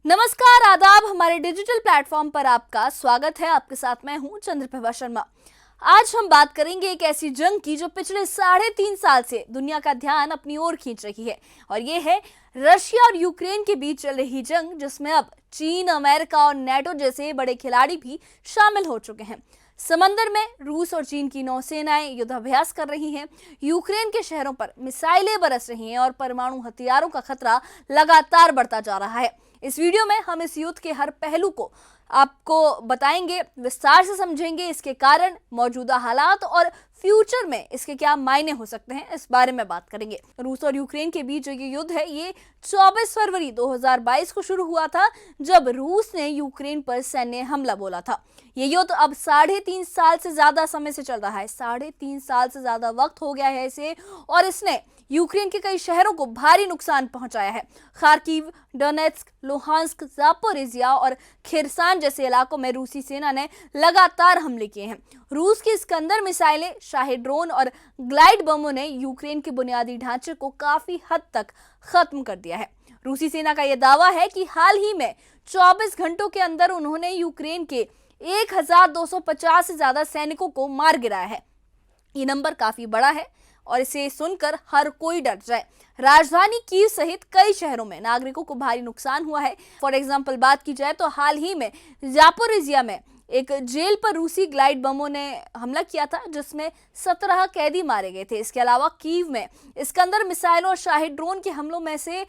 नमस्कार, आदाब। हमारे डिजिटल प्लेटफॉर्म पर आपका स्वागत है। आपके साथ मैं हूं चंद्रप्रभा शर्मा। आज हम बात करेंगे एक ऐसी जंग की जो पिछले 3.5 साल से दुनिया का ध्यान अपनी ओर खींच रही है, और ये है रशिया और यूक्रेन के बीच चल रही जंग, जिसमें अब चीन, अमेरिका और नेटो जैसे बड़े खिलाड़ी भी शामिल हो चुके हैं। समंदर में रूस और चीन की नौसेनाएं युद्धाभ्यास कर रही हैं, यूक्रेन के शहरों पर मिसाइलें बरस रही हैं और परमाणु हथियारों का खतरा लगातार बढ़ता जा रहा है। इस वीडियो में हम इस युद्ध के हर पहलू को आपको बताएंगे, विस्तार से समझेंगे, इसके कारण, मौजूदा हालात और फ्यूचर में इसके क्या मायने हो सकते हैं, इस बारे में बात करेंगे। रूस और यूक्रेन के बीच जो ये युद्ध है, ये 24 फरवरी 2022 को शुरू हुआ था, जब रूस ने यूक्रेन पर सैन्य हमला बोला था। ये युद्ध अब 3.5 साल से ज्यादा समय से चल रहा है। 3.5 साल से ज्यादा वक्त हो गया है इसे, और इसने यूक्रेन के कई शहरों को भारी नुकसान पहुंचाया है। खार्किव, डोनेट्स्क, लुहांस्क, जापोरिजिया और खिरसान जैसे इलाकों में रूसी सेना ने लगातार हमले किए हैं। रूस की स्कंदर मिसाइलें, शाही ड्रोन और ग्लाइड बमों ने यूक्रेन के बुनियादी ढांचे को काफी हद तक खत्म कर दिया है। रूसी सेना का यह दावा है कि हाल ही में 24 घंटों के अंदर उन्होंने यूक्रेन के 1250 से ज्यादा सैनिकों को मार गिराया है। ये नंबर काफी बड़ा है और इसे सुनकर हर कोई डर जाए। राजधानी कीव सहित कई शहरों में नागरिकों को भारी नुकसान हुआ है। फॉर एग्जांपल बात की जाए तो हाल ही में जापोरिजिया में एक जेल पर रूसी ग्लाइड बमों ने हमला किया था, जिसमें 17 कैदी मारे गए थे। इसके अलावा कीव में इस्कंदर मिसाइल और शाही ड्रोन के हमलों में से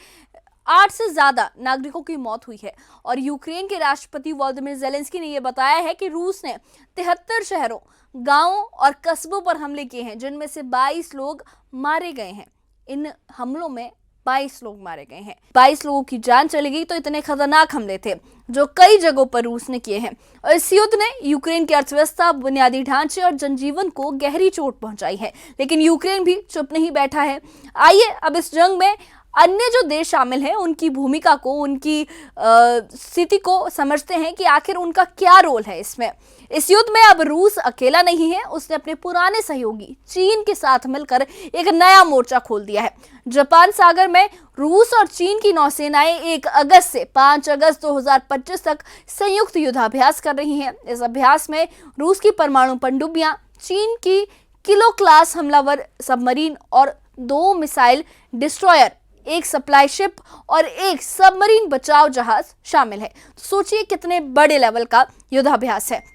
8 से ज्यादा नागरिकों की मौत हुई है। और यूक्रेन के राष्ट्रपति वोलोदिमीर ज़ेलेंस्की ने यह बताया है कि रूस ने 73 शहरों, गांवों और कस्बों पर हमले किए हैं, जिनमें से 22 लोग मारे गए हैं। इन हमलों में 22 लोग मारे गए हैं, 22 लोगों की जान चली गई। तो इतने खतरनाक हमले थे जो कई जगहों पर रूस ने किए हैं, और इस युद्ध ने यूक्रेन की अर्थव्यवस्था, बुनियादी ढांचे और जनजीवन को गहरी चोट पहुंचाई है। लेकिन यूक्रेन भी चुप नहीं बैठा है। आइए अब इस जंग में अन्य जो देश शामिल हैं, उनकी भूमिका को, उनकी स्थिति को समझते हैं कि आखिर उनका क्या रोल है इसमें। इस युद्ध में अब रूस अकेला नहीं है, उसने अपने पुराने सहयोगी चीन के साथ मिलकर एक नया मोर्चा खोल दिया है। जापान सागर में रूस और चीन की नौसेनाएं 1 अगस्त से 5 अगस्त 2025 तक संयुक्त युद्धाभ्यास कर रही हैं। इस अभ्यास में रूस की परमाणु पनडुब्बियां, चीन की किलो क्लास हमलावर सबमरीन और 2 मिसाइल डिस्ट्रॉयर, एक सप्लाई शिप और एक सबमरीन बचाव जहाज शामिल है। तो सोचिए कितने बड़े लेवल का युद्धाभ्यास है।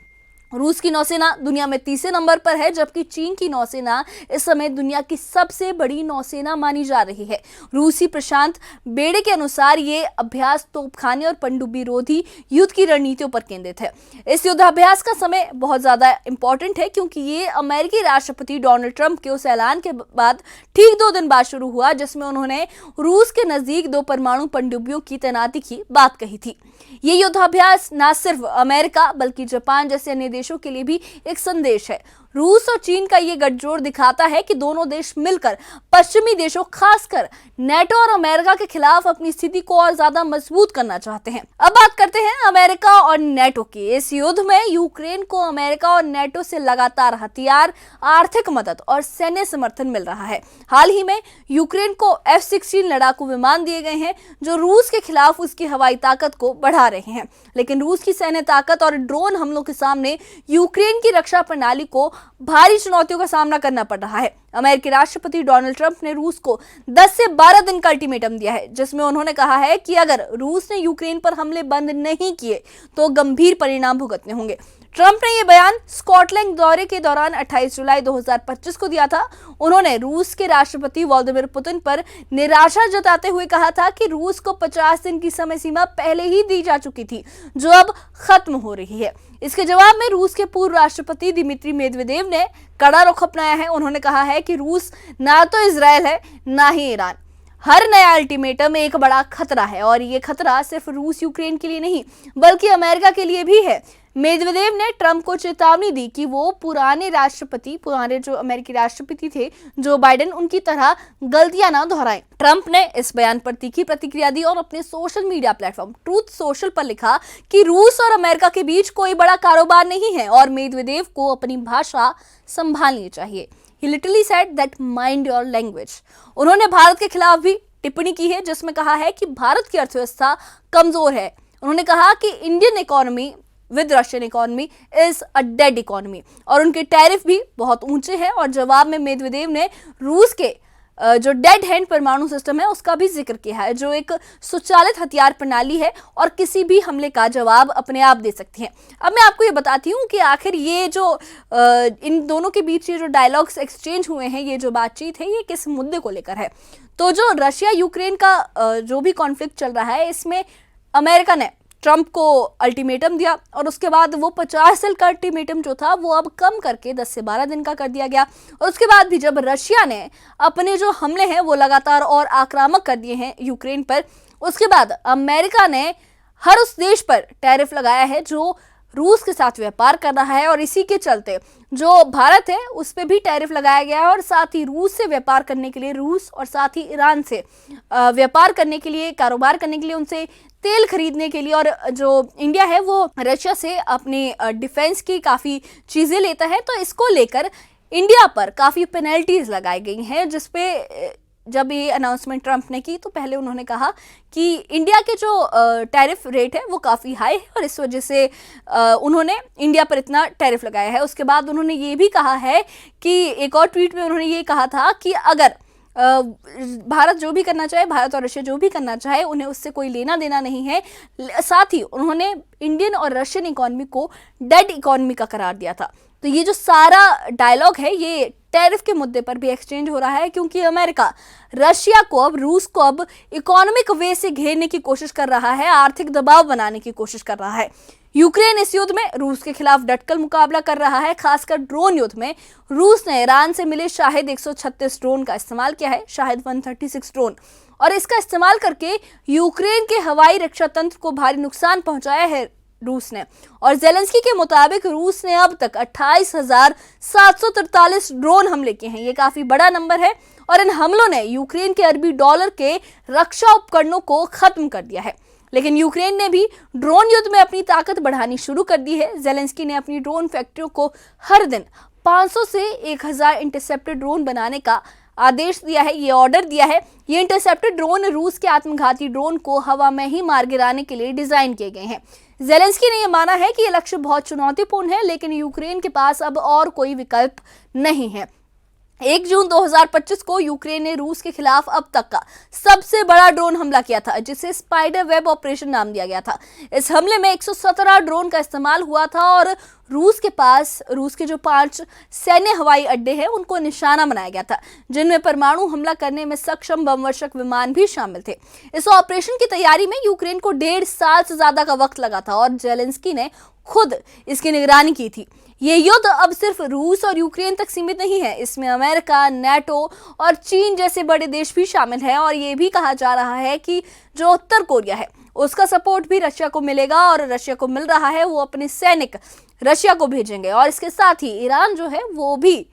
रूस की नौसेना दुनिया में 30वें नंबर पर है, जबकि चीन की नौसेना इस समय दुनिया की सबसे बड़ी नौसेना मानी जा रही है। रूसी प्रशांत बेड़े के अनुसार ये अभ्यास तोपखाने और पनडुब्बी रोधी युद्ध की रणनीतियों पर केंद्रित है। इस युद्धाभ्यास का समय बहुत ज्यादा इंपॉर्टेंट है, क्योंकि ये अमेरिकी राष्ट्रपति डोनाल्ड ट्रंप के उस ऐलान के बाद ठीक 2 दिन बाद शुरू हुआ, जिसमें उन्होंने रूस के नजदीक 2 परमाणु पनडुब्बियों की तैनाती की बात कही थी। ये युद्धाभ्यास न सिर्फ अमेरिका बल्कि जापान जैसे अन्य देशों के लिए भी एक संदेश है। रूस और चीन का ये गठजोड़ दिखाता है कि दोनों देश मिलकर पश्चिमी देशों, खासकर नेटो और अमेरिका के खिलाफ अपनी स्थिति को और ज्यादा मजबूत करना चाहते हैं। अब बात करते हैं अमेरिका और नेटो की। इस युद्ध में यूक्रेन को अमेरिका और नेटो से लगातार हथियार, आर्थिक मदद और सैन्य समर्थन मिल रहा है। हाल ही में यूक्रेन को F-16 लड़ाकू विमान दिए गए हैं, जो रूस के खिलाफ उसकी हवाई ताकत को बढ़ा रहे हैं। लेकिन रूस की सैन्य ताकत और ड्रोन हमलों के सामने यूक्रेन की रक्षा प्रणाली को भारी चुनौतियों का सामना करना पड़ रहा है। अमेरिकी राष्ट्रपति डोनाल्ड ट्रंप ने रूस को 10 से 12 दिन का अल्टीमेटम दिया है, जिसमें उन्होंने कहा है कि अगर रूस ने यूक्रेन पर हमले बंद नहीं किए तो गंभीर परिणाम भुगतने होंगे। ट्रंप ने यह बयान स्कॉटलैंड दौरे के दौरान 28 जुलाई 2025 को दिया था। उन्होंने रूस के राष्ट्रपति व्लादिमीर पुतिन पर निराशा जताते हुए कहा था कि रूस को 50 दिन की समय सीमा पहले ही दी जा चुकी थी, जो अब खत्म हो रही है। इसके जवाब में रूस के पूर्व राष्ट्रपति दिमित्री मेदवेदेव ने कड़ा रुख अपनाया है। उन्होंने कहा है कि रूस ना तो इजरायल है, ना ही ईरान। हर नया अल्टीमेटम एक बड़ा खतरा है, और ये खतरा सिर्फ रूस यूक्रेन के लिए नहीं बल्कि अमेरिका के लिए भी है। मेदवेदेव ने ट्रंप को चेतावनी दी कि वो पुराने जो अमेरिकी राष्ट्रपति थे, जो बाइडेन, उनकी तरह गलतियां ना दोहराएं। ट्रंप ने इस बयान पर तीखी प्रतिक्रिया दी और अपने social media platform truth social पर लिखा कि रूस और अमेरिका के बीच कोई बड़ा कारोबार नहीं है और मेदवेदेव को अपनी भाषा संभालनी चाहिए। He literally said that mind your language। उन्होंने भारत के खिलाफ भी टिप्पणी की है, जिसमें कहा है कि भारत की अर्थव्यवस्था कमजोर है, उन्होंने कहा कि Indian economy with Russian economy is a dead economy, और उनके टैरिफ भी बहुत ऊंचे हैं। और जवाब में मेदवेदेव ने रूस के जो डेड हैंड परमाणु सिस्टम है उसका भी जिक्र किया है, जो एक स्वचालित हथियार प्रणाली है और किसी भी हमले का जवाब अपने आप दे सकती है। अब मैं आपको ये बताती हूँ कि आखिर ये जो इन दोनों के बीच ये जो डायलॉग्स एक्सचेंज हुए हैं, ये जो बातचीत है, ये किस मुद्दे को लेकर है। तो जो रशिया यूक्रेन का जो भी कॉन्फ्लिक्ट चल रहा है, इसमें अमेरिका ने ट्रंप को अल्टीमेटम दिया और उसके बाद वो 50 साल का अल्टीमेटम जो था वो अब कम करके 10 से 12 दिन का कर दिया गया। और उसके बाद भी जब रशिया ने अपने जो हमले हैं वो लगातार और आक्रामक कर दिए हैं यूक्रेन पर, उसके बाद अमेरिका ने हर उस देश पर टैरिफ लगाया है जो रूस के साथ व्यापार कर रहा है। और इसी के चलते जो भारत है उस पर भी टैरिफ लगाया गया है, और साथ ही रूस से व्यापार करने के लिए, रूस और साथ ही ईरान से व्यापार करने के लिए, कारोबार करने के लिए, उनसे तेल खरीदने के लिए, और जो इंडिया है वो रशिया से अपनी डिफेंस की काफ़ी चीज़ें लेता है। तो इसको लेकर इंडिया पर काफ़ी पेनल्टीज लगाई गई हैं, जिसपे जब ये अनाउंसमेंट ट्रंप ने की तो पहले उन्होंने कहा कि इंडिया के जो टैरिफ रेट है वो काफ़ी हाई है और इस वजह से उन्होंने इंडिया पर इतना टैरिफ लगाया है। उसके बाद उन्होंने ये भी कहा है कि एक और ट्वीट में उन्होंने ये कहा था कि अगर भारत जो भी करना चाहे, भारत और रशिया जो भी करना चाहे, उन्हें उससे कोई लेना देना नहीं है। साथ ही उन्होंने इंडियन और रशियन इकोनॉमी को डेड इकोनॉमी का करार दिया था। तो ये जो सारा डायलॉग है ये टैरिफ के मुद्दे पर भी एक्सचेंज हो रहा है, क्योंकि अमेरिका रशिया को अब, रूस को अब इकोनॉमिक वे से घेरने की कोशिश कर रहा है, आर्थिक दबाव बनाने की कोशिश कर रहा है। यूक्रेन इस युद्ध में रूस के खिलाफ डटकर मुकाबला कर रहा है। खासकर ड्रोन युद्ध में रूस ने ईरान से मिले शाहिद 136 ड्रोन का इस्तेमाल किया है, शाहिद 136 ड्रोन, और इसका इस्तेमाल करके यूक्रेन के हवाई रक्षा तंत्र को भारी नुकसान पहुंचाया है रूस ने। और जेलेंस्की के मुताबिक रूस ने अब तक 28,743 ड्रोन हमले किए हैं। ये काफी बड़ा नंबर है और इन हमलों ने यूक्रेन के अरबी डॉलर के रक्षा उपकरणों को खत्म कर दिया है। लेकिन यूक्रेन ने भी ड्रोन युद्ध में अपनी ताकत बढ़ानी शुरू कर दी है। जेलेंस्की ने अपनी ड्रोन फैक्ट्रियों को हर दिन 500 से 1000 इंटरसेप्टेड ड्रोन बनाने का आदेश दिया है, ये ऑर्डर दिया है। ये इंटरसेप्टेड ड्रोन रूस के आत्मघाती ड्रोन को हवा में ही मार गिराने के लिए डिजाइन किए गए हैं। जेलेंस्की ने यह माना है कि यह लक्ष्य बहुत चुनौतीपूर्ण है, लेकिन यूक्रेन के पास अब और कोई विकल्प नहीं है। 1 जून 2025 को यूक्रेन ने रूस के खिलाफ अब तक का सबसे बड़ा ड्रोन हमला किया था, जिसे स्पाइडर वेब ऑपरेशन नाम दिया गया था। इस हमले में 117 ड्रोन का इस्तेमाल हुआ था और रूस के जो 5 सैन्य हवाई अड्डे हैं उनको निशाना बनाया गया था, जिनमें परमाणु हमला करने में सक्षम बमवर्षक विमान भी शामिल थे। इस ऑपरेशन की तैयारी में यूक्रेन को 1.5 साल से ज्यादा का वक्त लगा था और जेलेंस्की ने खुद इसकी निगरानी की थी। ये युद्ध अब सिर्फ रूस और यूक्रेन तक सीमित नहीं है, इसमें अमेरिका, नाटो और चीन जैसे बड़े देश भी शामिल हैं। और ये भी कहा जा रहा है कि जो उत्तर कोरिया है उसका सपोर्ट भी रशिया को मिलेगा, और रशिया को मिल रहा है, वो अपने सैनिक रशिया को भेजेंगे। और इसके साथ ही ईरान जो है वो भी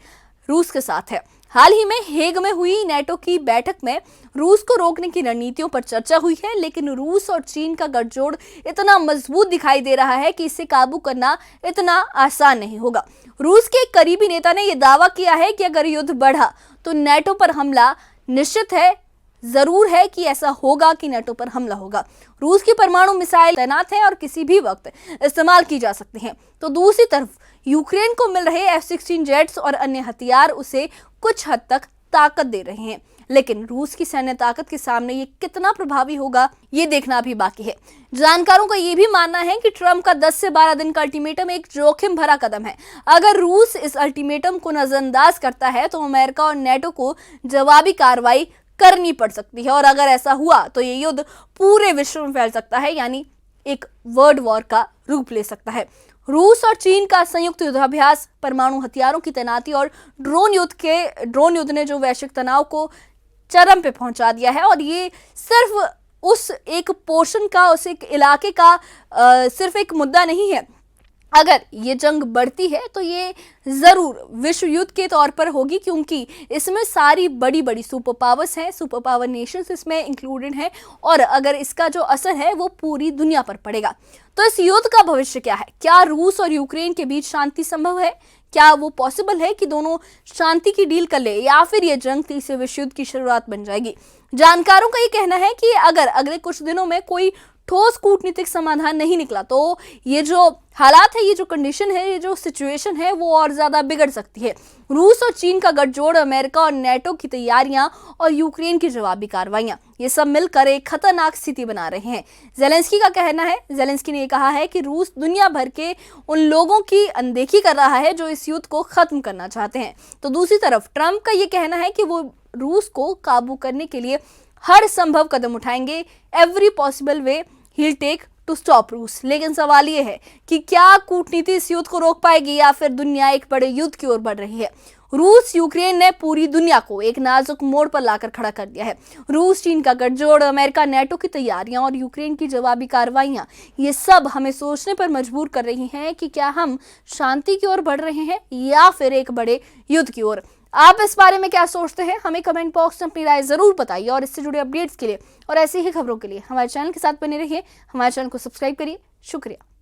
रूस के साथ है। हाल ही में हेग में हुई नाटो की बैठक में रूस को रोकने की रणनीतियों पर चर्चा हुई है, लेकिन रूस और चीन का गठजोड़ इतना मजबूत दिखाई दे रहा है कि इसे काबू करना इतना आसान नहीं होगा। रूस के एक करीबी नेता ने यह दावा किया है कि अगर युद्ध बढ़ा तो नाटो पर हमला निश्चित है, जरूर है कि ऐसा होगा कि नाटो पर हमला होगा। रूस की परमाणु मिसाइल तैनात है और किसी भी वक्त इस्तेमाल की जा सकती हैं। तो दूसरी तरफ यूक्रेन को मिल रहे F-16 जेट्स और अन्य हथियार उसे कुछ हद तक ताकत दे रहे हैं, लेकिन रूस की सैन्य ताकत के सामने ये कितना प्रभावी होगा ये देखना भी बाकी है। जानकारों का ये भी मानना है कि ट्रंप का 10 से 12 दिन का अल्टीमेटम एक जोखिम भरा कदम है। अगर रूस इस अल्टीमेटम को नजरअंदाज करता है तो अमेरिका और नाटो को जवाबी कार्रवाई करनी पड़ सकती है, और अगर ऐसा हुआ तो ये युद्ध पूरे विश्व में फैल सकता है, यानी एक वर्ल्ड वॉर का रूप ले सकता है। रूस और चीन का संयुक्त युद्धाभ्यास, परमाणु हथियारों की तैनाती और ड्रोन युद्ध ने जो वैश्विक तनाव को चरम पे पहुंचा दिया है। और ये सिर्फ उस एक पोर्शन का, उस एक इलाके का सिर्फ एक मुद्दा नहीं है। अगर ये जंग बढ़ती है तो ये जरूर विश्व युद्ध के तौर पर होगी, क्योंकि इसमें सारी बड़ी बड़ी सुपर पावर्स हैं, सुपर पावर नेशंस इसमें इंक्लूडेड हैं, और अगर इसका जो असर है वो पूरी दुनिया पर पड़ेगा। तो इस युद्ध का भविष्य क्या है? क्या रूस और यूक्रेन के बीच शांति संभव है? क्या वो पॉसिबल है कि दोनों शांति की डील कर ले, या फिर ये जंग तीसरे विश्व युद्ध की शुरुआत बन जाएगी? जानकारों का ये कहना है कि अगर अगले कुछ दिनों में कोई ठोस कूटनीतिक समाधान नहीं निकला तो ये जो हालात है, ये जो कंडीशन है, ये जो सिचुएशन है वो और ज्यादा बिगड़ सकती है। रूस और चीन का गठजोड़, अमेरिका और नेटो की तैयारियां और यूक्रेन की जवाबी कार्रवाइयां, ये सब मिलकर एक खतरनाक स्थिति बना रहे हैं। जेलेंस्की ने कहा है कि रूस दुनिया भर के उन लोगों की अनदेखी कर रहा है जो इस युद्ध को खत्म करना चाहते हैं। तो दूसरी तरफ ट्रंप का ये कहना है कि वो रूस को काबू करने के लिए हर संभव कदम उठाएंगे, every possible way he will take to stop रूस। लेकिन सवाल ये है कि क्या कूटनीति इस युद्ध को रोक पाएगी या फिर दुनिया एक बड़े युद्ध की ओर बढ़ रही है। रूस यूक्रेन ने पूरी दुनिया को एक नाजुक मोड़ पर लाकर खड़ा कर दिया है। रूस चीन का गठजोड़, अमेरिका नेटो की तैयारियां और यूक्रेन की जवाबी कार्रवाइयां, ये सब हमें सोचने पर मजबूर कर रही हैं कि क्या हम शांति की ओर बढ़ रहे हैं या फिर एक बड़े युद्ध की ओर। आप इस बारे में क्या सोचते हैं, हमें कमेंट बॉक्स में अपनी राय जरूर बताइए। और इससे जुड़े अपडेट्स के लिए और ऐसी ही खबरों के लिए हमारे चैनल के साथ बने रहिए। हमारे चैनल को सब्सक्राइब करिए। शुक्रिया।